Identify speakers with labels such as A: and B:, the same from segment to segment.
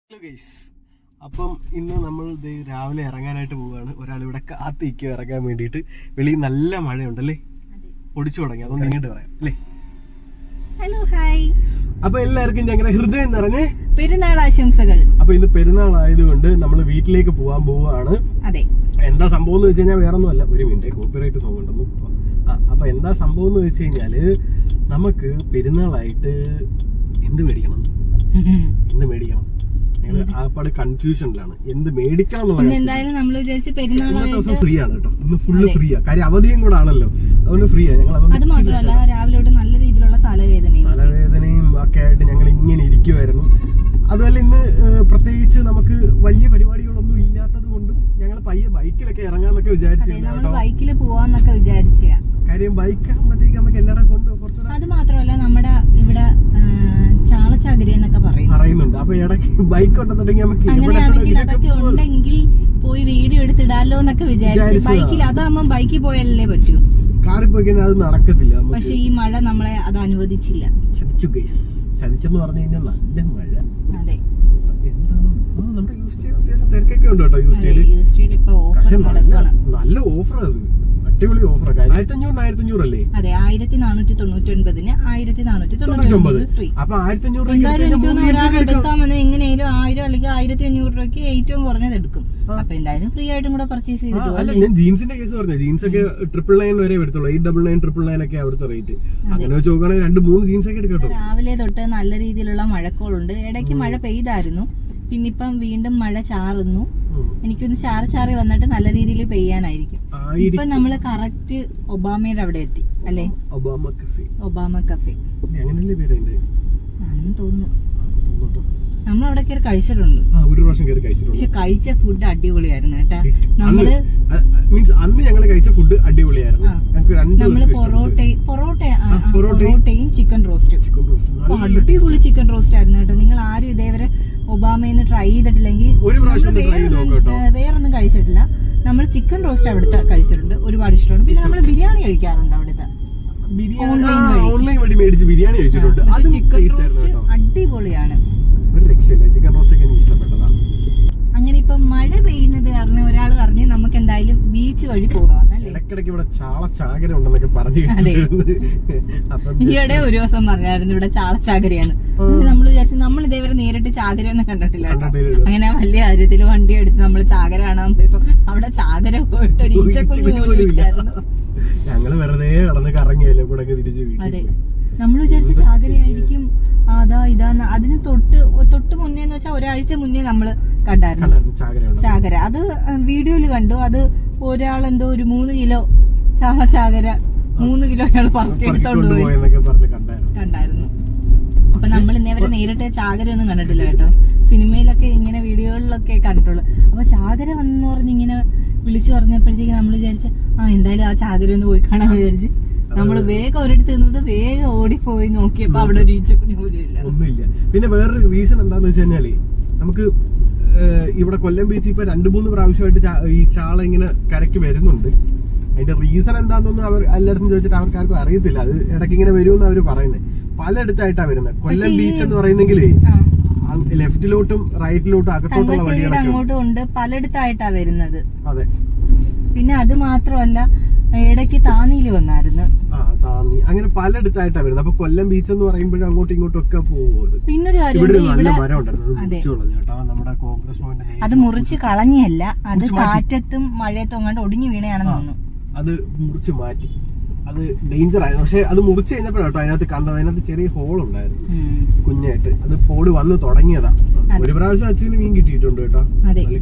A: Hello guys, അപ്പം ഇന്ന് നമ്മൾ രാവിലെ ഇറങ്ങാനായിട്ട് പോവുകയാണ്. ഒരാളിവിടെ കാത്തിരിക്കുക ഇറങ്ങാൻ വേണ്ടിയിട്ട്. വെളിയിൽ നല്ല മഴയുണ്ടല്ലേ, പൊടിച്ചു തുടങ്ങി. അതുകൊണ്ട് ഇങ്ങോട്ട് പറയാം അല്ലേ.
B: Hello hi.
A: അപ്പൊ എല്ലാവർക്കും ഞങ്ങളുടെ ഹൃദയം നിറഞ്ഞ്
B: പെരുന്നാൾ ആശംസകൾ.
A: അപ്പൊ ഇന്ന് പെരുന്നാൾ ആയതുകൊണ്ട് നമ്മൾ വീട്ടിലേക്ക് പോകാൻ പോവുകയാണ്.
B: അതെ,
A: എന്താ സംഭവം എന്ന് വെച്ച് കഴിഞ്ഞാൽ വേറെ ഒന്നും അല്ല. ഒരു മിനിറ്റ്, കോപ്പിറൈറ്റ് സോങ് ഉണ്ടെന്നു. അപ്പൊ എന്താ സംഭവം എന്ന് വെച്ച് കഴിഞ്ഞാല് നമുക്ക് പെരുന്നാളായിട്ട് എന്ത് മേടിക്കണം ഞങ്ങൾ ആപ്പാട് കൺഫ്യൂഷനിലാണ് എന്ത് മേടിക്കണം എന്നുള്ള.
B: എന്തായാലും നമ്മൾ വിചാരിച്ച് പെരുന്നാൾ
A: ഫ്രീ ആണ് കേട്ടോ, ഇന്ന് ഫുള്ള് ഫ്രീയാ. കാര്യം അവധിയും കൂടെ ആണല്ലോ, അതുകൊണ്ട് ഫ്രീയാ. ഞങ്ങൾ
B: അത് മാത്രമല്ല രാവിലെ തൊട്ട് നല്ല രീതിയിലുള്ള
A: തലവേദനയും ഒക്കെ ആയിട്ട് ഞങ്ങൾ ഇങ്ങനെ ഇരിക്കുമായിരുന്നു. അതുപോലെ ഇന്ന് പ്രത്യേകിച്ച് നമുക്ക് വലിയ പരിപാടികളൊന്നും ഇല്ലാത്തത് കൊണ്ടും ഞങ്ങൾ പയ്യെ ബൈക്കിലൊക്കെ ഇറങ്ങാന്നൊക്കെ വിചാരിച്ചിരുന്നു.
B: ബൈക്കിൽ പോവാന്നൊക്കെ വിചാരിച്ച
A: കാര്യം ബൈക്ക് ആകുമ്പോഴത്തേക്ക് നമുക്ക് എല്ലായിടം കൊണ്ട് കുറച്ചുകൂടെ.
B: അത് മാത്രമല്ല നമ്മുടെ ഇവിടെ ചാളച്ചാകരി എന്നൊക്കെ
A: പറയുന്നുണ്ട്. അപ്പൊ ഇടയ്ക്ക് ബൈക്ക് ഉണ്ടെന്നുണ്ടെങ്കിൽ നമുക്ക്
B: അങ്ങനെയാണെങ്കിൽ അതൊക്കെ ഉണ്ടെങ്കിൽ പോയി വീഡിയോ എടുത്തിടാലോ എന്നൊക്കെ വിചാരിച്ചു. ബൈക്കിൽ അതാകുമ്പോ ബൈക്കിൽ പോയാലല്ലേ പറ്റൂ,
A: കാറിൽ പോയി കഴിഞ്ഞാൽ അത് നടക്കത്തില്ല.
B: പക്ഷെ ഈ മഴ നമ്മളെ അത് അനുവദിച്ചില്ല.
A: ചതിച്ചു ഗൈസ്, ചതിച്ചെന്ന് പറഞ്ഞു കഴിഞ്ഞാൽ നല്ല മഴ.
B: അതെ,
A: എന്താണ് നമ്മുടെ യൂസ് ചെയ്യാൻ അത്യാവശ്യം തിരക്കൊക്കെ ഉണ്ട് കേട്ടോ. യൂസ് നല്ല ഓഫർ, അത് അടിപൊളി ഓഫർ. 1500 അല്ലേ?
B: അതെ, 1499 1499 ഫ്രീ.
A: അപ്പൊ 1500
B: എങ്ങനെയാലും 1000 അല്ലെങ്കിൽ 1500 രൂപയ്ക്ക് ഏറ്റവും കുറഞ്ഞത് എടുക്കും. അപ്പൊ എന്തായാലും ഫ്രീ ആയിട്ടും കൂടെ പർച്ചേസ് ചെയ്തിട്ട്.
A: അല്ല, ഞാൻ ജീൻസിന്റെ കേസ് പറഞ്ഞു. ജീൻസ് ഒക്കെ 999 വരെ എടുത്തുള്ളൂ. 899 999 ഒക്കെ അവിടുത്തെ റേറ്റ്. അങ്ങനെ വെച്ച് നോക്കുകയാണെങ്കിൽ 2-3 ജീൻസ് ഒക്കെ എടുക്കട്ടോ.
B: രാവിലെ തൊട്ട് നല്ല രീതിയിലുള്ള മഴക്കോളുണ്ട്. ഇടയ്ക്ക് മഴ പെയ്തായിരുന്നു, പിന്നിപ്പം വീണ്ടും മഴ ചാറുന്നു. എനിക്കൊന്ന് ചാറി വന്നിട്ട് നല്ല രീതിയിൽ പെയ്യാനായിരിക്കും. ഇപ്പൊ നമ്മള് കറക്റ്റ് ഒബാമയുടെ അവിടെ എത്തി അല്ലേ? ഒബാമ കഫേ
A: അങ്ങനല്ലേ പേര്
B: തോന്നുന്നു. നമ്മളവിടെ കയറി കഴിച്ചിട്ടുണ്ട്, പക്ഷെ കഴിച്ച ഫുഡ് അടിപൊളിയായിരുന്നു കേട്ടാ.
A: അന്ന് ഞങ്ങള് കഴിച്ച ഫുഡ് അടിപൊളിയായിരുന്നു.
B: നമ്മള് പൊറോട്ടയും ചിക്കൻ റോസ്റ്റും. അടിപൊളി ചിക്കൻ റോസ്റ്റ് ആയിരുന്നു കേട്ടോ. നിങ്ങൾ ആരും ഇതേവരെ ഒബാമയിൽ ട്രൈ ചെയ്തിട്ടില്ലെങ്കിൽ വേറൊന്നും കഴിച്ചിട്ടില്ല. നമ്മൾ ചിക്കൻ റോസ്റ്റ് അവിടുത്തെ കഴിച്ചിട്ടുണ്ട്, ഒരുപാട് ഇഷ്ടമാണ്. പിന്നെ നമ്മൾ ബിരിയാണി കഴിക്കാറുണ്ട് അവിടുത്തെ.
A: ഓൺലൈൻ വഴി മേടിച്ച് ബിരിയാണി കഴിച്ചിട്ടുണ്ട്.
B: ചിക്കൻ റോസ്റ്റ് അടിപൊളിയാണ്.
A: ചിക്കൻ റോസ്റ്റ് ഒക്കെ എനിക്ക് ഇഷ്ടപ്പെട്ടതാ.
B: അങ്ങനെ ഇപ്പൊ മഴ പെയ്യുന്നത് കാരണം ഒരാൾ പറഞ്ഞ് നമുക്ക് എന്തായാലും ബീച്ച് വഴി പോകാം.
A: ഇടയ്ക്കിടയ്ക്ക് ഇവിടെ ചാളച്ചാകര ഉണ്ടെന്നൊക്കെ പറഞ്ഞു.
B: ഈയിടെ ഒരു ദിവസം പറഞ്ഞായിരുന്നു ഇവിടെ ചാളച്ചാകരയാണ്. നമ്മൾ വിചാരിച്ചു നമ്മൾ ഇതേവരെ നേരിട്ട് ചാകരയൊന്നും കണ്ടിട്ടില്ല. അങ്ങനെ വലിയ കാര്യത്തിൽ വണ്ടി എടുത്ത് നമ്മൾ ചാകര കാണാൻ പോയപ്പോ അവിടെ ചാകര പോയിട്ട് ഒരു ഈച്ചക്കുഞ്ഞായിരുന്നു.
A: ഞങ്ങള് വെറുതെ കടന്ന് കറങ്ങിയല്ലേ കൂടെ തിരിച്ചു.
B: അതെ, നമ്മൾ വിചാരിച്ച ചാകരയായിരിക്കും അതാ ഇതാന്ന്. അതിന് തൊട്ട് മുന്നേ എന്ന് വെച്ചാൽ ഒരാഴ്ച മുന്നേ നമ്മള് കണ്ടായിരുന്നു ചാകര. അത് വീഡിയോയില് കണ്ടു. അത് ഒരാളെന്തോ ഒരു 3 കിലോ ചാകര 3 കിലോ അയാൾ പറക്കെടുത്തോണ്ട് പോയി കണ്ടായിരുന്നു. അപ്പൊ നമ്മൾ ഇന്നേവരെ നേരിട്ട് ചാകരയൊന്നും കണ്ടിട്ടില്ല കേട്ടോ. സിനിമയിലൊക്കെ ഇങ്ങനെ വീഡിയോകളിലൊക്കെ കണ്ടിട്ടുള്ളു. അപ്പൊ ചാകര വന്നെന്ന് പറഞ്ഞ് ഇങ്ങനെ വിളിച്ചു പറഞ്ഞപ്പോഴത്തേക്ക് നമ്മൾ വിചാരിച്ച എന്തായാലും ആ ചാകര ഒന്ന് പോയി കാണാൻ വിചാരിച്ച് നമ്മള് വേഗം ഒരിടത്ത് നിന്നത് വേഗം ഓടിപ്പോയി നോക്കിയപ്പോ അവിടെ ഒരു ഈച്ചക്കുഞ്ഞു പോലും ഇല്ല,
A: ഒന്നുമില്ല. പിന്നെ വേറൊരു റീസൺ എന്താന്ന് വെച്ച് കഴിഞ്ഞാല് നമുക്ക് ഇവിടെ കൊല്ലം ബീച്ച് ഇപ്പൊ 2-3 പ്രാവശ്യമായിട്ട് ഈ ചാള ഇങ്ങനെ കരയ്ക്ക് വരുന്നുണ്ട്. അതിന്റെ റീസൺ എന്താണെന്നൊന്നും അവർ എല്ലായിടത്തും ചോദിച്ചിട്ട് അവർക്കാർക്കും അറിയത്തില്ല. അത് ഇടയ്ക്ക് ഇങ്ങനെ വരുമെന്ന് അവര് പറയുന്നത്. പലയിടത്തായിട്ടാ വരുന്നത്. കൊല്ലം ബീച്ച് എന്ന് പറയുന്നെങ്കിലേ ലെഫ്റ്റിലോട്ടും റൈറ്റിലോട്ടും അകത്തോട്ടുള്ള വഴികളൊക്കെ
B: അങ്ങോട്ടും ഉണ്ട്, പലയിടത്തായിട്ടാ വരുന്നത്.
A: അതെ,
B: പിന്നെ അത് മാത്രമല്ല ഇടയ്ക്ക് താന്നിയില് വന്നായിരുന്നു.
A: അങ്ങനെ പലയിടത്തായിട്ടാ വരുന്നത്. അപ്പൊ കൊല്ലം ബീച്ച് എന്ന് പറയുമ്പോഴും അങ്ങോട്ടും ഇങ്ങോട്ടും ഒക്കെ പോകുന്നത്.
B: പിന്നൊരു
A: നല്ല മരം ഉണ്ടായിരുന്നു,
B: അത് മുറിച്ച് കളഞ്ഞല്ല, അത് കാറ്റത്തും മഴയത്തും അങ്ങോട്ട് ഒടിഞ്ഞു വീണയാണെന്ന് തോന്നുന്നു.
A: അത് മുറിച്ച് മാറ്റി. അത് ഡേഞ്ചർ ആയിരുന്നു. പക്ഷെ അത് മുറിച്ച് കഴിഞ്ഞപ്പോഴാട്ടോ അതിനകത്ത് കണ്ടത്. അതിനകത്ത് ചെറിയ ഹോൾ ഉണ്ടായിരുന്നു കുഞ്ഞായിട്ട്. അത് പോട് വന്ന് തുടങ്ങിയതാ. ഒരു പ്രാവശ്യം അച്ഛന് മീൻ കിട്ടിയിട്ടുണ്ട് കേട്ടോ,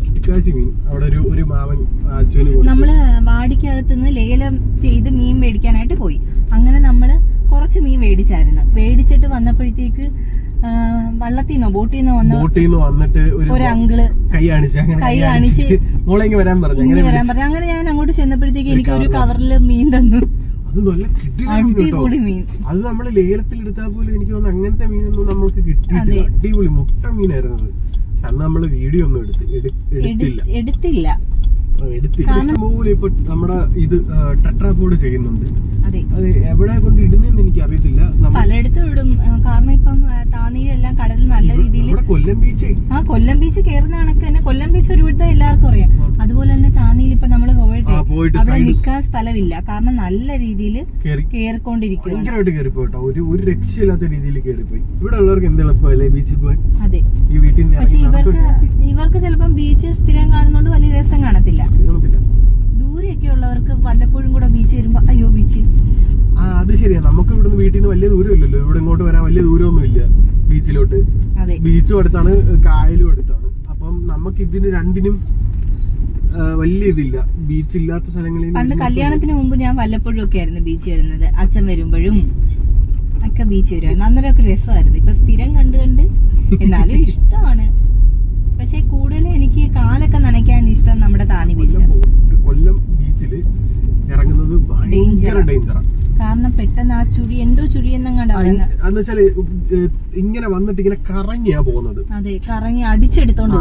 A: കിട്ടിക്കാച്ചി മീൻ. അവിടെ ഒരു മാവൻ അച്ഛന്
B: നമ്മള് വാടിക്കകത്തുനിന്ന് ലേലം ചെയ്ത് മീൻ മേടിക്കാനായിട്ട് പോയി. അങ്ങനെ നമ്മള് കുറച്ച് മീൻ മേടിച്ചായിരുന്നു. മേടിച്ചിട്ട് വന്നപ്പോഴത്തേക്ക് വള്ളത്തിന്നോ ബോട്ടിൽ നിന്ന് വന്നിട്ട്
A: ഒരു
B: അങ്കിള് കൈ കാണിച്ച്
A: മോളെ വരാൻ പറഞ്ഞു.
B: അങ്ങനെ ഞാൻ അങ്ങോട്ട് ചെന്നപ്പോഴത്തേക്ക് എനിക്ക് ഒരു കവറില് മീൻ തന്നു.
A: അത് നല്ല അടിപൊളി മീൻ. അത് നമ്മള് ലേലത്തിൽ എടുത്താൽ പോലും എനിക്ക് തോന്നുന്നു അങ്ങനത്തെ മീനൊന്നും നമ്മൾക്ക് കിട്ടിയിട്ടില്ല. അടിപൊളി മുട്ട മീനായിരുന്നത്. അന്ന് നമ്മള് വീഡിയോ ഒന്നും എടുത്തില്ല. ഇഷ്ടംപോലെ ഇപ്പൊ നമ്മുടെ ഇത് ടെട്രാപോഡ് ചെയ്യുന്നുണ്ട്.
B: അതെ,
A: അത് എവിടെ കൊണ്ട് ഇടുന്നെന്ന് എനിക്ക് അറിയത്തില്ല.
B: പലയിടത്തും ഇടും. കാരണം ഇപ്പം താനീരെല്ലാം കടലിൽ നല്ല രീതിയിൽ
A: കൊല്ലം ബീച്ച്
B: കൊല്ലം ബീച്ച് കയറുന്ന കണക്ക് തന്നെ കൊല്ലം ബീച്ച് ഒരുവിധം എല്ലാവർക്കും അറിയാം. അതുപോലെ തന്നെ താനീൽ ഇപ്പൊ നമ്മള് പോയിട്ട് അവിടെ നിൽക്കാൻ സ്ഥലമില്ല. കാരണം നല്ല രീതിയിൽ കയറിക്കൊണ്ടിരിക്കും.
A: ഭയങ്കരമായിട്ട് കയറിപ്പോയി കേട്ടോ. ഒരു രക്ഷയില്ലാത്ത രീതിയിൽ കയറിപ്പോയി. ഇവിടെ ഉള്ളവർക്ക് എന്ത് എളുപ്പമല്ലേ ബീച്ചിൽ പോയി.
B: അതെ,
A: ഈ വീട്ടിൽ നിന്ന്.
B: പക്ഷെ ഇവർക്ക് ചിലപ്പം ബീച്ച് സ്ഥിരം കാണുന്നോണ്ട് വലിയ രസം കാണത്തില്ല. ദൂരെയൊക്കെ ഉള്ളവർക്ക് വല്ലപ്പോഴും കൂടെ ബീച്ച് വരുമ്പോ അയ്യോ ബീച്ച്.
A: അത് ശരിയാ. നമുക്ക് ഇവിടുന്ന് വീട്ടിൽ നിന്ന് വലിയ ദൂരം ഇല്ലല്ലോ. ഇവിടെ ഇങ്ങോട്ട് വരാൻ വലിയ ദൂരമൊന്നും ഇല്ല ബീച്ചിലോട്ട്. ബീച്ചും അടുത്താണ്, കായലും അടുത്താണ്. അപ്പം നമുക്ക് ഇതിന് രണ്ടിനും വലിയ ഇതില്ല. ബീച്ച് ഇല്ലാത്ത സ്ഥലങ്ങളിൽ
B: പണ്ട് കല്യാണത്തിന് മുമ്പ് ഞാൻ വല്ലപ്പോഴും ഒക്കെ ആയിരുന്നു ബീച്ച് വരുന്നത്. അച്ഛൻ വരുമ്പോഴും ഒക്കെ ബീച്ച് വരുമായിരുന്നു. അന്നേരമൊക്കെ രസമായിരുന്നു. ഇപ്പൊ സ്ഥിരം കണ്ട് എന്നാലും ഇഷ്ടമാണ്. പക്ഷെ കൂടുതലും എനിക്ക് കാലൊക്കെ നനയ്ക്കാൻ ഇഷ്ടം നമ്മുടെ താന്നി ബീച്ച്.
A: കൊല്ലം ബീച്ചില് ഇറങ്ങുന്നത് ഭയങ്കര ഡേഞ്ചറാണ്.
B: കാരണം പെട്ടെന്ന് ആ ചുഴി എന്തോ ചുഴിയെന്നങ്ങാണ്ട്
A: എന്ന് വെച്ചാല് ഇങ്ങനെ വന്നിട്ട് ഇങ്ങനെ കറങ്ങിയാ പോകുന്നത്.
B: അതെ, കറങ്ങി അടിച്ചെടുത്തോണ്ട്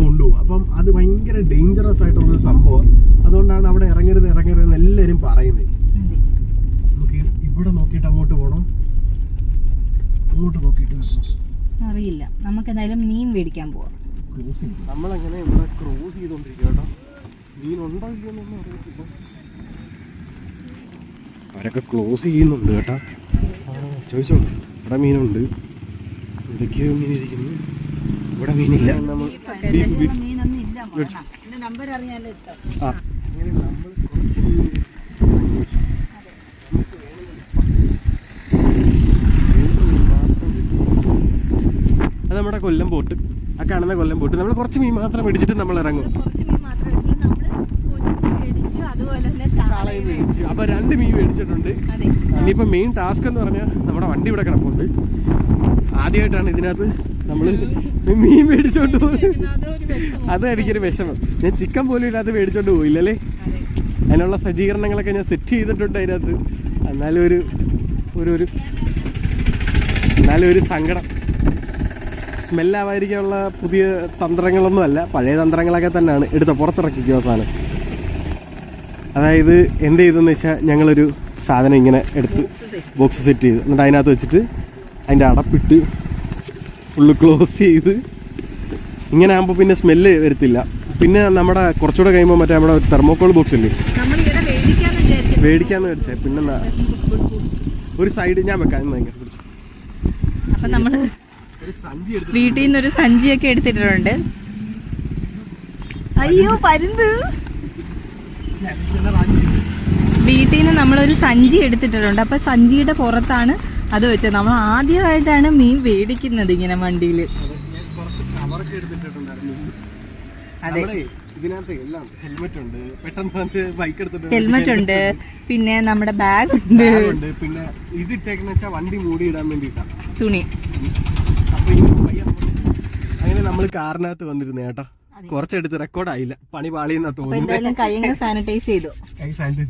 A: കൊണ്ടുപോകും. അപ്പം അത് ഭയങ്കര ഡേഞ്ചറസ് ആയിട്ടുള്ള സംഭവം. അതുകൊണ്ടാണ് അവിടെ ഇറങ്ങരുത് എല്ലാരും പറയുന്നത്. നമുക്ക് ഇവിടെ നോക്കിയിട്ട് അങ്ങോട്ട് പോകണം. അങ്ങോട്ട് നോക്കിയിട്ട്
B: അറിയില്ല. നമുക്ക് എന്തായാലും മീൻ മേടിക്കാൻ പോവാം.
A: നമ്മളങ്ങനെ ഇവിടെ ക്രോസ് ചെയ്തോണ്ടിരിക്കുക കേട്ടോ. മീൻ ഉണ്ടോ ഇല്ലയൊന്നും അറിയത്തില്ല. അവരൊക്കെ ക്ലോസ് ചെയ്യുന്നുണ്ട് കേട്ടാ. ചോദിച്ചോ, ഇവിടെ മീനുണ്ട്. എന്തൊക്കെയോ മീൻ ഇരിക്കുന്നു. ഇവിടെ മീനില്ല. അത് നമ്മുടെ കൊല്ലം ബോട്ട്. ആ കാണുന്ന കൊല്ലം ബോട്ട്. നമ്മൾ കുറച്ച് മീൻ മാത്രം മേടിച്ചിട്ട് നമ്മൾ ഇറങ്ങും. അപ്പൊ 2 മീൻ മേടിച്ചിട്ടുണ്ട്. ഇനിയിപ്പോ മെയിൻ ടാസ്ക് എന്ന് പറഞ്ഞാൽ നമ്മുടെ വണ്ടി ഇവിടെ കിടപ്പുണ്ട്. ആദ്യമായിട്ടാണ് ഇതിനകത്ത് നമ്മള് മീൻ മേടിച്ചോണ്ട് പോകുന്നത്. അത് എനിക്കൊരു വിഷമം. ഞാൻ ചിക്കൻ പോലും ഇല്ലാതെ മേടിച്ചോണ്ട് പോയില്ലല്ലേ. അതിനുള്ള സജ്ജീകരണങ്ങളൊക്കെ ഞാൻ സെറ്റ് ചെയ്തിട്ടുണ്ട് അതിനകത്ത്. എന്നാലും ഒരു സങ്കടം. സ്മെല്ലാവാതിരിക്കാനുള്ള പുതിയ തന്ത്രങ്ങളൊന്നും അല്ല, പഴയ തന്ത്രങ്ങളൊക്കെ തന്നെയാണ്. പുറത്തിറക്കിക്കുക അവസാനം. അതായത് എന്ത് ചെയ്തെന്ന് വെച്ചാൽ ഞങ്ങളൊരു സാധനം ഇങ്ങനെ എടുത്ത് ബോക്സ് സെറ്റ് ചെയ്ത് എന്നിട്ട് അതിനകത്ത് വെച്ചിട്ട് അതിൻ്റെ അടപ്പിട്ട് ഫുള്ള് ക്ലോസ് ചെയ്ത് ഇങ്ങനെ ആകുമ്പോൾ പിന്നെ സ്മെല്ല് വരത്തില്ല. പിന്നെ നമ്മുടെ കുറച്ചുകൂടെ കഴിയുമ്പോൾ മറ്റേ നമ്മുടെ തെർമോക്കോൾ ബോക്സ് ഇല്ലേ, മേടിക്കാന്ന് വെച്ചേ. പിന്നെ ഒരു സൈഡ് ഞാൻ വെക്കാൻ ഭയങ്കര പിടിച്ചു.
B: അപ്പൊ നമ്മള് വീട്ടിൽ നിന്നൊരു സഞ്ചിയൊക്കെ എടുത്തിട്ടുണ്ട്. അയ്യോ പരുന്ത്. വീട്ടിൽ നിന്ന് നമ്മളൊരു സഞ്ചി എടുത്തിട്ടുണ്ട്. അപ്പൊ സഞ്ചിയുടെ പുറത്താണ് അത് വെച്ചത്. നമ്മൾ ആദ്യമായിട്ടാണ് മീൻ മേടിക്കുന്നത് ഇങ്ങനെ വണ്ടിയില്. അതെ, ഹെൽമെറ്റ് ഉണ്ട്, പിന്നെ നമ്മുടെ ബാഗ് ഉണ്ട്,
A: പിന്നെ ഇത് ഇട്ടേക്കെന്ന് വെച്ചാൽ വണ്ടി മൂടി ഇടാൻ വേണ്ടിയിട്ടാണ്
B: തുണി.
A: അങ്ങനെ നമ്മൾ കാറിനകത്ത് വന്നിരുന്നു കേട്ടോ. കുറച്ചെടുത്ത് റെക്കോർഡ് ആയില്ല, പണി പാളിയെന്നാ തോന്നുന്നു.
B: കൈ സാനിറ്റൈസ് ചെയ്തു.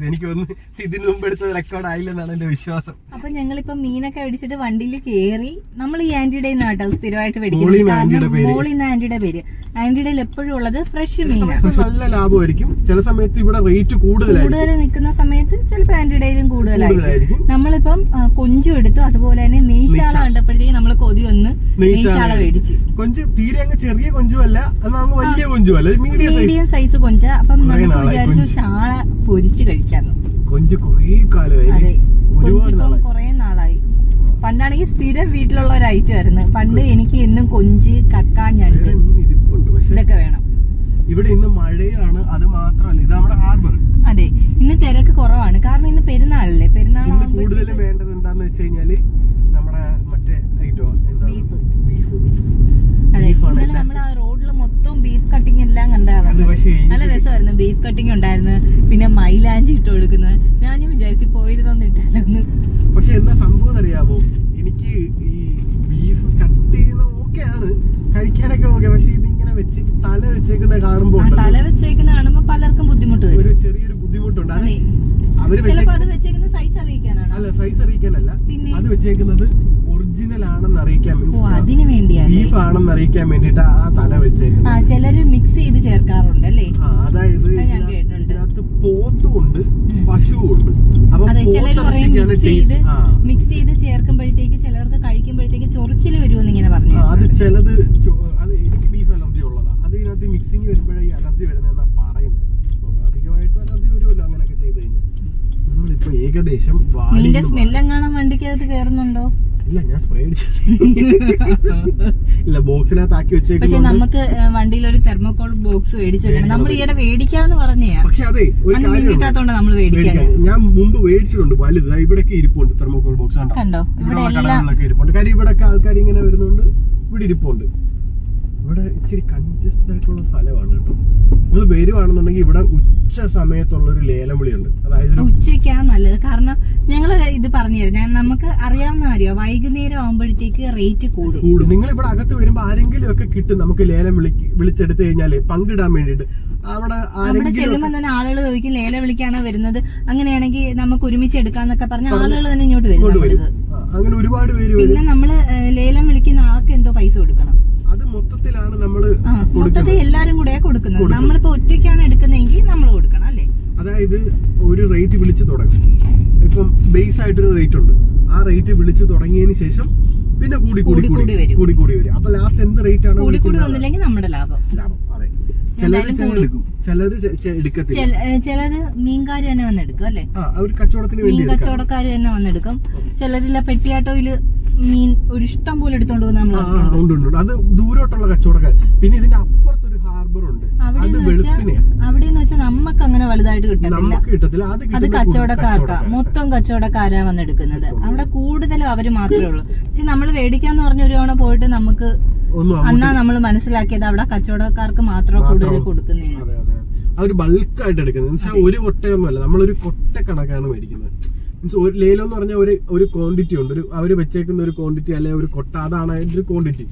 A: എനിക്ക് തോന്നുന്നു ഇതിന് മുമ്പ് എടുത്ത് റെക്കോർഡ് ആയില്ലെന്നാണ് എന്റെ വിശ്വാസം.
B: അപ്പൊ ഞങ്ങളിപ്പോ മീനൊക്കെ മേടിച്ചിട്ട് വണ്ടിയിൽ കയറി. നമ്മൾ ഈ ആന്റിയുടെ കേട്ടോ സ്ഥിരമായിട്ട് മേടിക്കുന്നത്. മോളിന്ന് ആന്റിയുടെ പേര്. ആന്റിയുടെ എപ്പോഴും ഉള്ളത് ഫ്രഷ് മീനാണ്.
A: നല്ല ലാഭമായിരിക്കും. ചില സമയത്ത് ഇവിടെ റേറ്റ് കൂടുതൽ
B: നിൽക്കുന്ന സമയത്ത് ചിലപ്പോ ആന്റിയുടെയിലും കൂടുതലായിരിക്കും. നമ്മളിപ്പം കൊഞ്ചും എടുത്തു. അതുപോലെ തന്നെ നെയ്ച്ചാള കണ്ടപ്പോഴത്തേക്ക് നമ്മള് കൊതി വന്ന് നെയ്ച്ചാള മേടിച്ചു.
A: കൊഞ്ച് തീരെ അങ്ങ് ചെറിയ കൊഞ്ചുമല്ല, വലിയ കൊഞ്ചുമല്ല,
B: മീഡിയം സൈസ് കൊഞ്ച. അപ്പം നമുക്ക് വിചാരിച്ചു ചാള പൊരിച്ച് കഴിക്കാന്ന്.
A: കൊഞ്ച് കുറേ കാലമായി,
B: കൊറേ നാളായി. പണ്ടാണെങ്കിൽ സ്ഥിരം വീട്ടിലുള്ള ഒരു ഐറ്റം ആയിരുന്നു. പണ്ട് എനിക്ക് എന്നും കൊഞ്ച്, കക്ക, ഞണ്ട് ഇതൊക്കെ വേണം.
A: ഇവിടെ ഇന്ന് മഴയാണ്. അത് മാത്രമല്ല, ഇത് നമ്മുടെ ഹാർബർ.
B: അതെ, ഇന്ന് തിരക്ക് കുറവാണ്. കാരണം ഇന്ന് പെരുന്നാളല്ലേ. പെരുന്നാളാണ്
A: കൂടുതലും വേണ്ടത്. എന്താന്ന് വെച്ച് കഴിഞ്ഞാല് നമ്മുടെ മറ്റേ ഐറ്റം
B: ബീഫ്. അതെ, ഇന്നലെ നമ്മൾ ആ റോഡിൽ മൊത്തം ബീഫ് കട്ടിങ് എല്ലാം കണ്ടാണ്. നല്ല രസമായിരുന്നു. ബീഫ് കട്ടിങ് ഉണ്ടായിരുന്നു, പിന്നെ മൈലാഞ്ചി ഇട്ട് കൊടുക്കുന്നത്. ഞാനും വിചാരിച്ചു പോയിരുന്നിട്ടായിരുന്നു.
A: പക്ഷെ എന്താ സംഭവം അറിയാമോ, എനിക്ക് ഈ ബീഫ് കട്ട് ചെയ്യുന്ന ഓക്കെയാണ്, കഴിക്കാനൊക്കെ ഓക്കെ. പക്ഷെ ഇതിങ്ങനെ വെച്ച് തല വെച്ചേക്കുന്ന കാണുമ്പോ
B: പലർക്കും ബുദ്ധിമുട്ട് വരും.
A: ഒരു ചെറിയൊരു ബുദ്ധിമുട്ടുണ്ട്. അവര്
B: വെച്ചേക്കുന്ന സൈസ് അറിയിക്കാനാണ്.
A: അല്ല, സൈസ് അറിയിക്കാനല്ല, അത് വെച്ചേക്കുന്നത് ഒറിജിനൽ ആണെന്ന് അറിയിക്കാൻ വേണ്ടി,
B: അതിന് വേണ്ടിയാണ്,
A: ബീഫ് ആണെന്ന് അറിയിക്കാൻ വേണ്ടിട്ട് ആ തല വെച്ചേക്കുന്നത്.
B: ചിലര് മിക്സ് ചെയ്ത് ചേർക്കാറുണ്ട് അല്ലേ.
A: അതായത് ഇതിനകത്ത് പോത്തും ഉണ്ട്, പശുവും ഉണ്ട്. അപ്പൊ
B: മിക്സ് ചെയ്ത് ചേർക്കുമ്പോഴത്തേക്ക് ചിലർക്ക് കഴിക്കുമ്പോഴത്തേക്ക് ചൊറിച്ചില് വരുമെന്ന് ഇങ്ങനെ പറഞ്ഞു.
A: അത് ചിലത് അത് എനിക്ക് ബീഫ് അലർജി ഉള്ളതാ. അത് ഇതിനകത്ത് മിക്സിങ് വരുമ്പോഴേ ഈ അലർജി വരുന്നതെന്നാ പറയുന്നത്. സ്വാഭാവികമായിട്ടും അലർജി വരുമല്ലോ അങ്ങനെയൊക്കെ ചെയ്ത് കഴിഞ്ഞാൽ. നമ്മളിപ്പോ ഏകദേശം
B: സ്മെല്ലെങ്ങാനും വണ്ടിക്കകത്ത് കയറുന്നുണ്ടോ?
A: ഇല്ല, ഞാൻ സ്പ്രേ ഇല്ല, ബോക്സിനകത്ത് ആക്കി വെച്ചേക്കും.
B: പക്ഷെ നമുക്ക് വണ്ടിയിൽ ഒരു തെർമോകോൾ ബോക്സ് മേടിച്ചു വെക്കണം. നമ്മൾ ഈയിടെ മേടിക്കാന്ന് പറഞ്ഞാ.
A: പക്ഷെ അതെ, ഒരു
B: കിട്ടാത്തോണ്ട് നമ്മൾ മേടിക്കാൻ.
A: ഞാൻ മുമ്പ് മേടിച്ചിട്ടുണ്ട് വലുത്. ഇവിടെയൊക്കെ ഇരിപ്പുണ്ട് തെർമോകോൾ ബോക്സ്.
B: കണ്ടോ, ഇവിടെ
A: കടകളിലൊക്കെ ഇരിപ്പുണ്ട്. കാര്യം ഇവിടെയൊക്കെ ആൾക്കാർ ഇങ്ങനെ വരുന്നുണ്ട്. ഇവിടെ ഇരിപ്പുണ്ട്. ഇവിടെ ഇച്ചിരി കൺജസ്റ്റഡ് ആയിട്ടുള്ള സ്ഥലമാണ് കേട്ടോ. നിങ്ങൾ വരുവാണെന്നുണ്ടെങ്കിൽ ഇവിടെ ഉച്ച സമയത്തുള്ള ഒരു ലേലം വിളിയുണ്ട്. അതായത്
B: ഉച്ചയ്ക്കാ നല്ലത്. കാരണം ഞങ്ങൾ ഇത് പറഞ്ഞു തരാം, നമുക്ക് അറിയാവുന്ന കാര്യമാണ്. വൈകുന്നേരം ആകുമ്പോഴത്തേക്ക് റേറ്റ് കൂടും.
A: നിങ്ങൾ ഇവിടെ അകത്ത് വരുമ്പോ ആരെങ്കിലും ഒക്കെ കിട്ടും. നമുക്ക് ലേലം വിളിച്ചെടുത്ത് കഴിഞ്ഞാല് പങ്കിടാൻ വേണ്ടിട്ട് അവിടെ
B: ചെല്ലുമ്പോ തന്നെ ആളുകൾ ചോദിക്കും ലേലം വിളിക്കാണോ വരുന്നത്, അങ്ങനെയാണെങ്കിൽ നമുക്ക് ഒരുമിച്ച് എടുക്കാന്നൊക്കെ പറഞ്ഞ ആളുകൾ തന്നെ ഇങ്ങോട്ട് വരും.
A: അങ്ങനെ ഒരുപാട് പേര്.
B: പിന്നെ നമ്മള് ലേലം വിളിക്കുന്ന ആൾക്ക് എന്തോ പൈസ കൊടുക്കണം.
A: അത് മൊത്തത്തിലാണ് നമ്മള്
B: മൊത്തത്തിൽ എല്ലാരും കൂടെ കൊടുക്കുന്നത്. നമ്മളിപ്പോ ഒറ്റയ്ക്കാണ് എടുക്കുന്നതെങ്കിൽ നമ്മൾ കൊടുക്കണം അല്ലേ.
A: അതായത് ഒരു റേറ്റ് വിളിച്ചു തുടങ്ങും. ഇപ്പം ബേസ് ആയിട്ടൊരു റേറ്റ് ഉണ്ട്. ആ റേറ്റ് വിളിച്ചു തുടങ്ങിയതിന് ശേഷം പിന്നെ കൂടി വരും. അപ്പൊ ലാസ്റ്റ് എന്ത് റേറ്റ് ആണ്
B: കൂടി വന്നില്ലെങ്കിൽ നമ്മുടെ ലാഭം.
A: അതെ. ചിലര് എടുക്കും, ചിലര് എടുക്കത്തില്ല.
B: ചിലത് മീൻകാര് തന്നെ വന്നെടുക്കും അല്ലെ.
A: അവർ കച്ചവടത്തിന് വേണ്ടി
B: മീൻ കച്ചവടക്കാര് തന്നെ വന്നെടുക്കും. ചിലരില്ല പെട്ടിയാട്ടോയില് മീൻ ഒരു ഇഷ്ടം പോലെ എടുത്തോണ്ട് പോകുന്ന
A: നമ്മള്. അത് ദൂരോട്ടുള്ള കച്ചവടക്കാർ. പിന്നെ ഇതിന്റെ അപ്പുറത്തൊരു ഹാർബർ ഉണ്ട്.
B: അവിടെന്ന് വെച്ചാൽ നമുക്ക് അങ്ങനെ വലുതായിട്ട്
A: കിട്ടത്തില്ല.
B: അത് കച്ചവടക്കാർക്കാ, മൊത്തം കച്ചവടക്കാരാ വന്നെടുക്കുന്നത്. അവിടെ കൂടുതലും അവര് മാത്രമേ ഉള്ളൂ. പക്ഷെ നമ്മൾ മേടിക്കാന്ന് പറഞ്ഞ ഒരു തവണ പോയിട്ട് നമുക്ക് അന്നാ നമ്മൾ മനസ്സിലാക്കിയത് അവിടെ കച്ചവടക്കാർക്ക് മാത്രം കൂടുതൽ കൊടുക്കുന്നതിന്.
A: അവര് ബൾക്കായിട്ട് എടുക്കുന്നത്. ഒരു കൊട്ടയൊന്നുമല്ല, നമ്മളൊരു കൊട്ട കണക്കാണ് മേടിക്കുന്നത്. മീൻസ് ഒരു ലേലം എന്ന് പറഞ്ഞാൽ ഒരു ക്വാണ്ടിറ്റി ഉണ്ട്. അവര് വെച്ചേക്കുന്ന ഒരു ക്വാണ്ടിറ്റി അല്ലെ ഒരു കൊട്ട, അതാണ് അതിന്റെ ഒരു ക്വാണ്ടിറ്റി.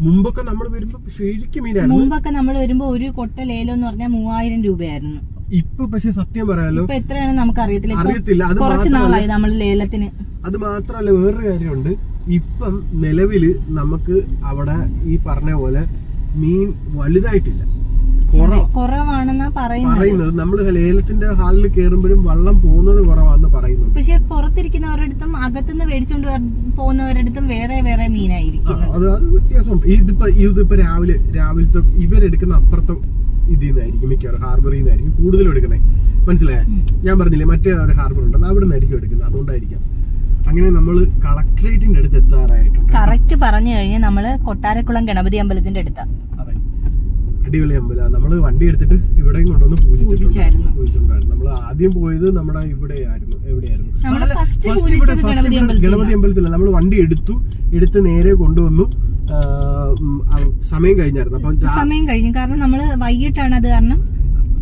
A: മുമ്പൊക്കെ നമ്മൾ വരുമ്പോ ശരിക്കും മീനായിരുന്നു.
B: മുമ്പൊക്കെ നമ്മൾ വരുമ്പോ ഒരു കൊട്ട ലേലം എന്ന് പറഞ്ഞാൽ 3000 രൂപയായിരുന്നു.
A: ഇപ്പൊ പക്ഷെ സത്യം പറയാലോ,
B: ഇപ്പൊ എത്രയാണെന്ന് നമുക്ക് അറിയത്തില്ല.
A: അത്
B: കുറച്ച് നാളായി നമ്മൾ ലേലത്തിന്.
A: അത് മാത്രല്ല, വേറൊരു കാര്യമുണ്ട്. ഇപ്പം നിലവില് നമുക്ക് അവിടെ ഈ പറഞ്ഞ പോലെ മീൻ വലുതായിട്ടില്ല,
B: കുറവാണെന്നാ
A: പറയുന്നത്. നമ്മൾ ലേലത്തിന്റെ ഹാളിൽ കയറുമ്പോഴും വള്ളം പോകുന്നത് കുറവാന്ന് പറയുന്നു.
B: പക്ഷെ പുറത്തിരിക്കുന്നവരുടെ അടുത്തും അകത്തുനിന്ന് മേടിച്ചോണ്ട് പോകുന്നവരുടെ അടുത്തും വേറെ വേറെ മീനായിരിക്കും.
A: അത് വ്യത്യാസമുണ്ട്. ഇതിപ്പോ രാവിലത്തെ ഇവരെടുക്കുന്ന അപ്പുറത്തെ ഇതിന്നായിരിക്കും മിക്കവാറും, ഹാർബറിൽ നിന്നായിരിക്കും കൂടുതലും എടുക്കുന്നത്. മനസ്സിലായേ? ഞാൻ പറഞ്ഞില്ലേ മറ്റേ ഒരു ഹാർബർ ഉണ്ടെന്ന്, അവിടെ നിന്നായിരിക്കും എടുക്കുന്നത്. അതുകൊണ്ടായിരിക്കാം. അങ്ങനെ നമ്മള് കളക്ടറേറ്റിന്റെ അടുത്ത് എത്താറായിട്ടുണ്ട്.
B: കറക്റ്റ് പറഞ്ഞു കഴിഞ്ഞാൽ നമ്മള് കൊട്ടാരക്കുളം ഗണപതി അമ്പലത്തിന്റെ അടുത്താ.
A: അടിപൊളി അമ്പലം. നമ്മള് വണ്ടി എടുത്തിട്ട് ഇവിടെയും കൊണ്ടുവന്ന് പൂജിച്ചിട്ടുണ്ടായിരുന്നു. നമ്മൾ ആദ്യം പോയത് നമ്മുടെ എവിടെയായിരുന്നു ഗണപതി അമ്പലത്തില്ല. നമ്മൾ വണ്ടി എടുത്ത് നേരെ കൊണ്ടുവന്നു. സമയം കഴിഞ്ഞായിരുന്നു. അപ്പൊ
B: സമയം കഴിഞ്ഞു. കാരണം നമ്മള് വൈകിട്ടാണ് അത് കാരണം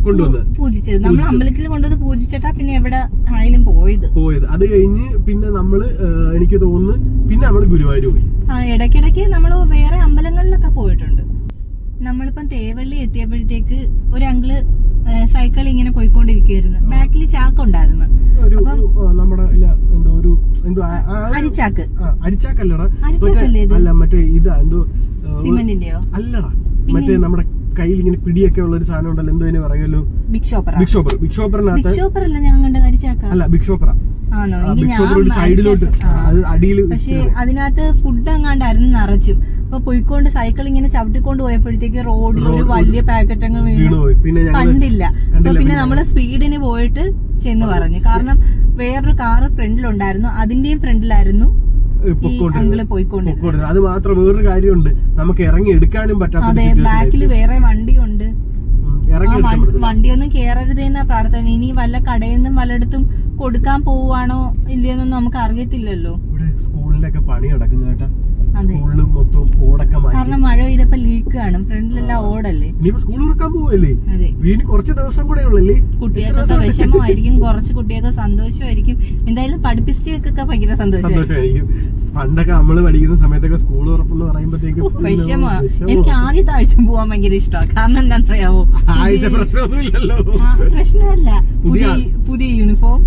B: കൊണ്ടുവന്ന് പൂജിച്ചത്. നമ്മൾ അമ്പലത്തിൽ കൊണ്ടുവന്ന് പൂജിച്ചിട്ടാ പിന്നെ എവിടെ ആയാലും പോയത്.
A: അത് കഴിഞ്ഞ് പിന്നെ നമ്മള് എനിക്ക് തോന്നുന്നു പിന്നെ നമ്മള് ഗുരുവായൂർ പോയി.
B: ഇടയ്ക്കിടയ്ക്ക് നമ്മള് വേറെ അമ്പലങ്ങളിലൊക്കെ പോയിട്ടുണ്ട്. നമ്മളിപ്പം തേവള്ളി എത്തിയപ്പോഴത്തേക്ക് ഒരു അങ്കിള് സൈക്കിൾ ഇങ്ങനെ പോയിക്കൊണ്ടിരിക്കുകയായിരുന്നു. ബാക്കിൽ ചാക്ക് ഉണ്ടായിരുന്നു.
A: അല്ല മറ്റേ ഇതാ എന്തോ
B: സിമന്റിന്റെയോ
A: അല്ലടാ, മറ്റേ നമ്മുടെ കയ്യിൽ ഇങ്ങനെ പിടിയൊക്കെ ഉള്ള ഒരു സാധനം ഉണ്ടല്ലോ, എന്തോ പറയുമല്ലോ, ബിഗ് ഷോപ്പർ അല്ല ഞാൻ കണ്ടത്, അരിച്ചാക്ക അല്ല ബിഗ് ഷോപ്പറാ.
B: പക്ഷെ അതിനകത്ത് ഫുഡ് എങ്ങാണ്ടായിരുന്നു നിറച്ചും. അപ്പൊ പോയിക്കൊണ്ട് സൈക്കിൾ ഇങ്ങനെ ചവിട്ടിക്കൊണ്ട് പോയപ്പോഴത്തേക്ക് റോഡിൽ ഒരു വലിയ പാക്കറ്റ് അങ്ങ് വീണു. കണ്ടില്ല. അപ്പൊ പിന്നെ നമ്മള് സ്പീഡിന് പോയിട്ട് ചെന്ന് പറഞ്ഞു. കാരണം വേറൊരു കാറ് ഫ്രണ്ടിലുണ്ടായിരുന്നു, അതിന്റെയും ഫ്രണ്ടിലായിരുന്നു പോയിക്കൊണ്ടിരുന്നത്.
A: അത് മാത്രം വേറൊരു കാര്യമുണ്ട്, നമുക്ക് ഇറങ്ങി എടുക്കാനും പറ്റാത്ത.
B: അതെ, ബാക്കില് വേറെ വണ്ടിയുണ്ട്. വണ്ടിയൊന്നും കേറരുതെന്നാ പ്രാർത്ഥന. ഇനി വല്ല കടയിൽ നിന്നും വല്ലയിടത്തും കൊടുക്കാൻ പോവാണോ ഇല്ലയോന്നൊന്നും നമുക്ക് അറിയത്തില്ലല്ലോ.
A: സ്കൂളിന്റെ ഒക്കെ പണി നടക്കുന്ന കേട്ടാ.
B: കാരണം മഴ പെയ്തപ്പോ ലീക്ക് കാണും, ഫ്രണ്ടിലെല്ലാം ഓടല്ലേ.
A: സ്കൂൾ തുറക്കാൻ പോവല്ലേ, കുറച്ച് ദിവസം കൂടെ ഉള്ളല്ലേ.
B: കുട്ടികൾക്കൊക്കെ വിഷമമായിരിക്കും, കുറച്ച് കുട്ടികൾക്ക് സന്തോഷമായിരിക്കും. എന്തായാലും പഠിപ്പിച്ചൊക്കെ ഭയങ്കര സന്തോഷമായിരിക്കും.
A: പണ്ടൊക്കെ നമ്മള് പഠിക്കുന്ന സമയത്തൊക്കെ സ്കൂൾ തുറപ്പെന്ന് പറയുമ്പോഴത്തേക്ക്
B: വിഷമ. എനിക്ക് ആദ്യത്തെ ആഴ്ച പോവാൻ ഭയങ്കര ഇഷ്ടമാണ്. കാരണം എന്താണെന്നറിയാവോ, പ്രശ്നമല്ല, പുതിയ യൂണിഫോം,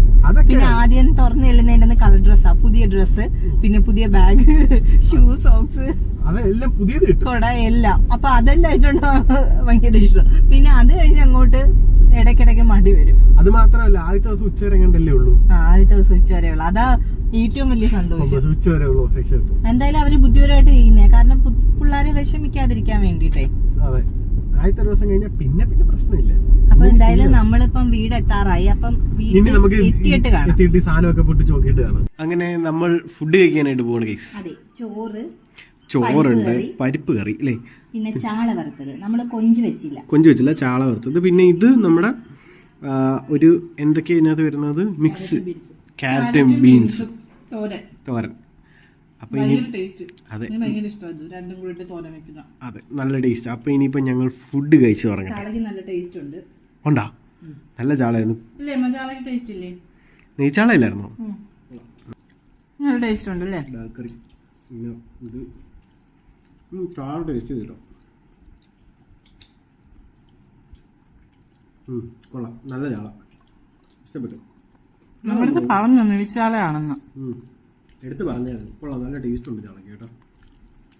B: പിന്നെ ആദ്യം തുറന്നു ചെല്ലുന്നതിന്റെ കളർ ഡ്രസ്സാ, പുതിയ ഡ്രസ്സ്, പിന്നെ പുതിയ ബാഗ്, ഷൂ, സോക്സ്,
A: അതെല്ലാം പുതിയത്,
B: കൊട, എല്ലാം. അപ്പൊ അതെല്ലാം ആയിട്ടുണ്ട് ഭയങ്കര ഇഷ്ടം. പിന്നെ അത് കഴിഞ്ഞ് അങ്ങോട്ട് ഇടയ്ക്കിടയ്ക്ക് മടി വരും.
A: അത് മാത്രമല്ല ആദ്യത്തെ ദിവസം ഉച്ചവരെ എങ്ങനെയല്ലേ ഉള്ളൂ.
B: ആദ്യത്തെ ദിവസം ഉച്ചവരെയുള്ളൂ. അതാ ഏറ്റവും വലിയ സന്തോഷം.
A: ഉച്ചവരെ ഉള്ളൂ.
B: എന്തായാലും അവര് ബുദ്ധിപരമായിട്ട് ചെയ്യുന്നേ, കാരണം പിള്ളേരെ വിഷമിക്കാതിരിക്കാൻ വേണ്ടിട്ടേ.
A: അതെ, ആദ്യത്തെ ദിവസം കഴിഞ്ഞാൽ പിന്നെ പ്രശ്നമില്ല.
B: അപ്പൊ എന്തായാലും നമ്മളിപ്പം വീട് എത്താറായി. അപ്പം
A: ഇനി നമുക്ക്
B: എത്തിയിട്ട് കാണാം.
A: എത്തിയിട്ട് സാധനമൊക്കെ പൊട്ടിച്ച് നോക്കിയിട്ട് കാണാം. അങ്ങനെ നമ്മൾ ഫുഡ് കഴിക്കാനായിട്ട് പോകണ കേസ്.
B: അതെ,
A: ചോറുണ്ട്, പരിപ്പ് കറി അല്ലേ,
B: പിന്നെ ചാള വറുത്തത്. നമ്മള് കൊഞ്ച് വെച്ചില്ല,
A: ചാള വറുത്തത്. പിന്നെ ഇത് നമ്മുടെ ഒരു എന്തൊക്കെയാ ഇതിനകത്ത് വരുന്നത്, മിക്സ് ക്യാരറ്റും ബീൻസ് തോരൻ. അപ്പൊ ഇനി അതെ അതെ, നല്ല ടേസ്റ്റ്. അപ്പൊ ഇനിയിപ്പോ ഞങ്ങൾ ഫുഡ് കഴിച്ചു തുടങ്ങാം. ഉണ്ടാ, നല്ല ചാളയായിരുന്നു. നെയ്ച്ചാള ഇല്ലായിരുന്നോ?
B: നല്ല ടേസ്റ്റ് ഉണ്ട് അല്ലേ?
A: ഡാൽക്കറി ഇത് ചാള ടേസ്റ്റ് ചെയ്തോ. കൊള്ളാം, നല്ല ചാള, ഇഷ്ടപ്പെട്ടു.
B: നമ്മളടുത്ത് പറഞ്ഞു നെയ്ച്ചാളയാണെന്ന്
A: എടുത്ത് പറഞ്ഞായിരുന്നു. കൊള്ളാം, നല്ല ടേസ്റ്റ് ഉണ്ട് ചാളക്ക് കേട്ടോ.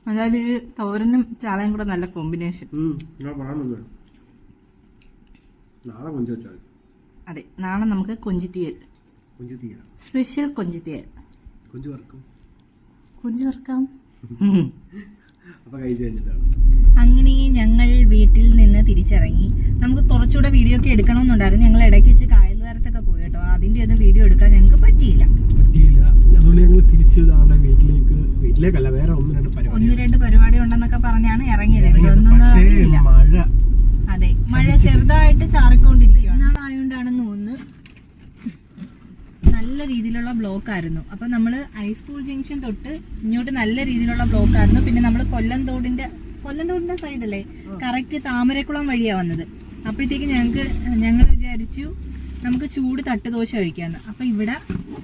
B: അതായത് ഈ തോരനും ചാളയും കൂടെ നല്ല കോമ്പിനേഷൻ.
A: ഞാൻ പറയാൻ നാളെ കൊഞ്ച് വെച്ചാൽ.
B: അതെ, നാളെ നമുക്ക് കൊഞ്ചിത്തീയൽ, സ്പെഷ്യൽ കൊഞ്ചിത്തീയൽ. കൊഞ്ച് വറുക്കാം.
A: അപ്പൊ കഴിച്ചു കഴിഞ്ഞിട്ടാണ്
B: അങ്ങനെ ഞങ്ങൾ വീട്ടിൽ നിന്ന് തിരിച്ചിറങ്ങി. നമുക്ക് കുറച്ചുകൂടെ വീഡിയോ ഒക്കെ എടുക്കണമെന്നുണ്ടായിരുന്നു. ഞങ്ങൾ ഇടയ്ക്ക് വെച്ച് കായൽവാരത്തൊക്കെ പോയി കേട്ടോ. അതിന്റെ ഒന്നും വീഡിയോ എടുക്കാൻ ഞങ്ങൾക്ക് പറ്റിയില്ല.
A: അതുകൊണ്ട് ഞങ്ങൾ തിരിച്ച് വീട്ടിലേക്കല്ല, വേറെ ഒന്ന് രണ്ട്
B: പരിപാടി ഉണ്ടെന്നൊക്കെ പറഞ്ഞാണ് ഇറങ്ങിയത്.
A: മഴ,
B: അതെ, മഴ ചെറുതായിട്ട് ചാറിക്കൊണ്ടിരിക്കുകയാണ്. നാളായോണ്ടാണെന്ന് തോന്നുന്നു നല്ല രീതിയിലുള്ള ബ്ലോക്ക് ആയിരുന്നു. അപ്പൊ നമ്മള് ഹൈസ്കൂൾ ജംഗ്ഷൻ തൊട്ട് ഇങ്ങോട്ട് നല്ല രീതിയിലുള്ള ബ്ലോക്ക് ആയിരുന്നു. പിന്നെ നമ്മള് കൊല്ലം തോടിന്റെ സൈഡല്ലേ, കറക്റ്റ് താമരക്കുളം വഴിയാ വന്നത്. അപ്പോഴത്തേക്ക് ഞങ്ങൾ വിചാരിച്ചു നമുക്ക് ചൂട് തട്ടുദോശ കഴിക്കാന്ന്. അപ്പൊ ഇവിടെ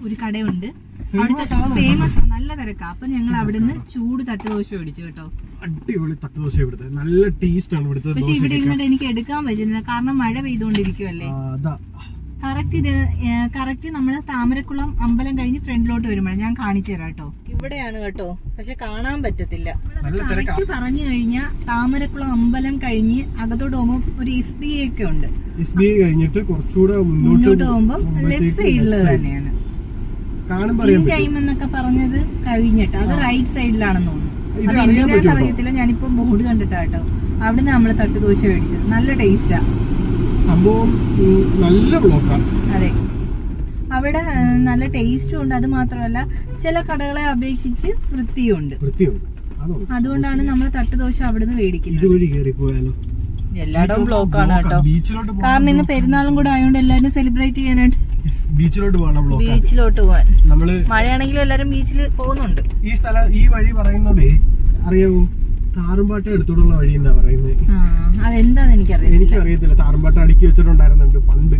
B: ഒരു കടയുണ്ട്, അവിടുത്തെ ഫേമസ്, നല്ല തിരക്കാ. അപ്പൊ ഞങ്ങൾ അവിടുന്ന് ചൂട് തട്ടുദോശ മേടിച്ചു കേട്ടോ.
A: അടിപൊളി തട്ടുദോശ ഇവിടുത്തെ, നല്ല ടേസ്റ്റ് ആണ് ഇവിടുത്തെ.
B: പക്ഷെ ഇവിടെ ഇരുന്നിട്ട് എനിക്ക് എടുക്കാൻ പറ്റുന്നില്ല, കാരണം മഴ പെയ്തുകൊണ്ടിരിക്കുവല്ലേ. കറക്റ്റ് നമ്മള് താമരക്കുളം അമ്പലം കഴിഞ്ഞ് ഫ്രണ്ടിലോട്ട് വരുമ്പോഴേ ഞാൻ കാണിച്ചു തരാം കേട്ടോ. ഇവിടെയാണ് കേട്ടോ, പക്ഷെ കാണാൻ പറ്റത്തില്ല. കറക്റ്റ് പറഞ്ഞു കഴിഞ്ഞാൽ താമരക്കുളം അമ്പലം കഴിഞ്ഞ് അകത്തോട്ട് പോകുമ്പോൾ ഒരു SBI ഒക്കെ ഉണ്ട്.
A: SBI കഴിഞ്ഞിട്ട് കുറച്ചുകൂടെ മുന്നോട്ട്
B: പോകുമ്പോൾ ലെഫ്റ്റ് സൈഡില് തന്നെയാണ്. ടൈം എന്നൊക്കെ പറഞ്ഞത് കഴിഞ്ഞിട്ട് അത് റൈറ്റ് സൈഡിലാണെന്ന് തോന്നുന്നു. അത് എന്തിനാന്ന് അറിയത്തില്ല, ഞാനിപ്പോ ബോർഡ് കണ്ടിട്ടാ കേട്ടോ. അവിടുന്ന് നമ്മള് തട്ടുദോശ മേടിച്ചത്. നല്ല ടേസ്റ്റാ
A: സംഭവം, നല്ല ബ്ലോക്കാണ്.
B: അതെ, അവിടെ നല്ല ടേസ്റ്റും ഉണ്ട്. അത് മാത്രമല്ല ചില കടകളെ അപേക്ഷിച്ച് വൃത്തിയുണ്ട്. അതുകൊണ്ടാണ് നമ്മൾ തട്ടുദോശ അവിടുന്ന് മേടിക്കുന്നത്. എല്ലായിടവും ബ്ലോക്കാണ് കേട്ടോ, കാരണം ഇന്ന് പെരുന്നാളും കൂടെ ആയതുകൊണ്ട് എല്ലാരും സെലിബ്രേറ്റ് ചെയ്യാനായിട്ട്
A: ബീച്ചിലോട്ട്
B: പോകാൻ. മഴയാണെങ്കിലും എല്ലാരും ബീച്ചിൽ പോകുന്നുണ്ട്.
A: ഈ വഴി പറയുന്നതേ അറിയാവൂ, താറുംപാട്ട എടുത്തോടുള്ള വഴി എന്നാ പറയുന്നത്.
B: അതെന്താന്ന്
A: എനിക്കറിയത്തില്ല. താറുംപാട്ട അടുക്കി വെച്ചിട്ടുണ്ടായിരുന്നുണ്ട് പണ്ട്,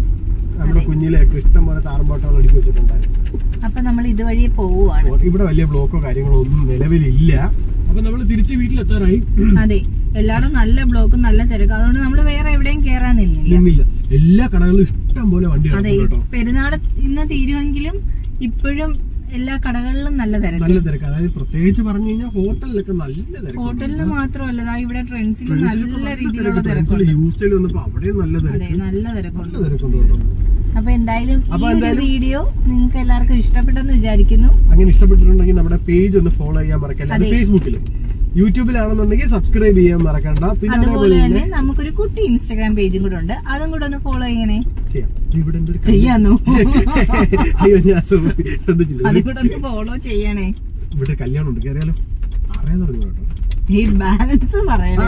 A: നമ്മുടെ കുഞ്ഞിലേക്ക് ഇഷ്ടം പോലെ താറുംപാട്ടകൾ അടുക്കി വെച്ചിട്ടുണ്ടായിരുന്നു.
B: അപ്പൊ നമ്മൾ ഇതുവഴി പോവുകയാണ്.
A: ഇവിടെ വലിയ ബ്ലോക്കോ കാര്യങ്ങളോ ഒന്നും നിലവിലില്ല. അപ്പൊ നമ്മൾ തിരിച്ച് വീട്ടിലെത്താറായി.
B: അതെ, എല്ലായിടും നല്ല ബ്ലോക്കും നല്ല തിരക്ക്. അതുകൊണ്ട് നമ്മൾ വേറെ എവിടെയും കേറാൻ നിന്നില്ല.
A: എല്ലാ കടകളിലും ഇഷ്ടം പോലെ വണ്ടികൾ.
B: അതെ, പെരുന്നാള് ഇന്ന് തീരുമെങ്കിലും ഇപ്പോഴും എല്ലാ കടകളിലും നല്ല തിരക്ക്.
A: അതായത് പ്രത്യേകിച്ച് പറഞ്ഞു കഴിഞ്ഞാൽ ഹോട്ടലിലൊക്കെ നല്ല തിരക്ക്.
B: ഹോട്ടലിൽ മാത്രമല്ല, ഇവിടെ ട്രെൻഡ്സിൽ നല്ല രീതിയിലുള്ള തിരക്കുണ്ട്.
A: അവിടെയും നല്ല
B: തിരക്കുണ്ട്. അപ്പൊ എന്തായാലും ഈ വീഡിയോ നിങ്ങൾക്ക് എല്ലാവർക്കും ഇഷ്ടപ്പെട്ടെന്ന് വിചാരിക്കുന്നു.
A: അങ്ങനെ ഇഷ്ടപ്പെട്ടിട്ടുണ്ടെങ്കിൽ നമ്മുടെ പേജ് ഒന്ന് ഫോളോ ചെയ്യാൻ മറക്കണ്ട. ഫേസ്ബുക്കിലും യൂട്യൂബിലാണെന്നുണ്ടെങ്കിൽ സബ്സ്ക്രൈബ് ചെയ്യാൻ മറക്കണ്ട. പിന്നെ
B: അതുപോലെ തന്നെ നമുക്കൊരു കുട്ടി ഇൻസ്റ്റാഗ്രാം പേജും കൂടെ ഉണ്ട്, അതും കൂടെ ഒന്ന് ഫോളോ ചെയ്യണേ. ചെയ്യാന്നോ?
A: അയ്യോ, ഞാൻ ശ്രദ്ധിച്ചില്ല.
B: അതും കൂടെ ഒന്ന് ഫോളോ ചെയ്യണേ.
A: ഇവിടെ കല്യാണം ഉണ്ട്, കയറിയാലോ? അറിയാൻ തുടങ്ങി കേട്ടോ.
B: ഈ ബാലൻസ് പറയണേ.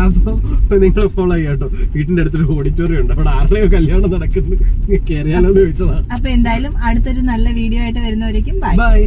A: അപ്പൊ നിങ്ങൾ ഫോളോ ചെയ്യാട്ടോ. വീട്ടിന്റെ അടുത്തൊരു ഓഡിറ്റോറിയം ഉണ്ട്, അവിടെ ആരുടെയോ കല്യാണം നടക്കുന്നു, കയറിയാലോ എന്ന് ചോദിച്ചതാ.
B: അപ്പൊ എന്തായാലും അടുത്തൊരു നല്ല വീഡിയോ ആയിട്ട് വരുന്നവരേക്കും ബൈ.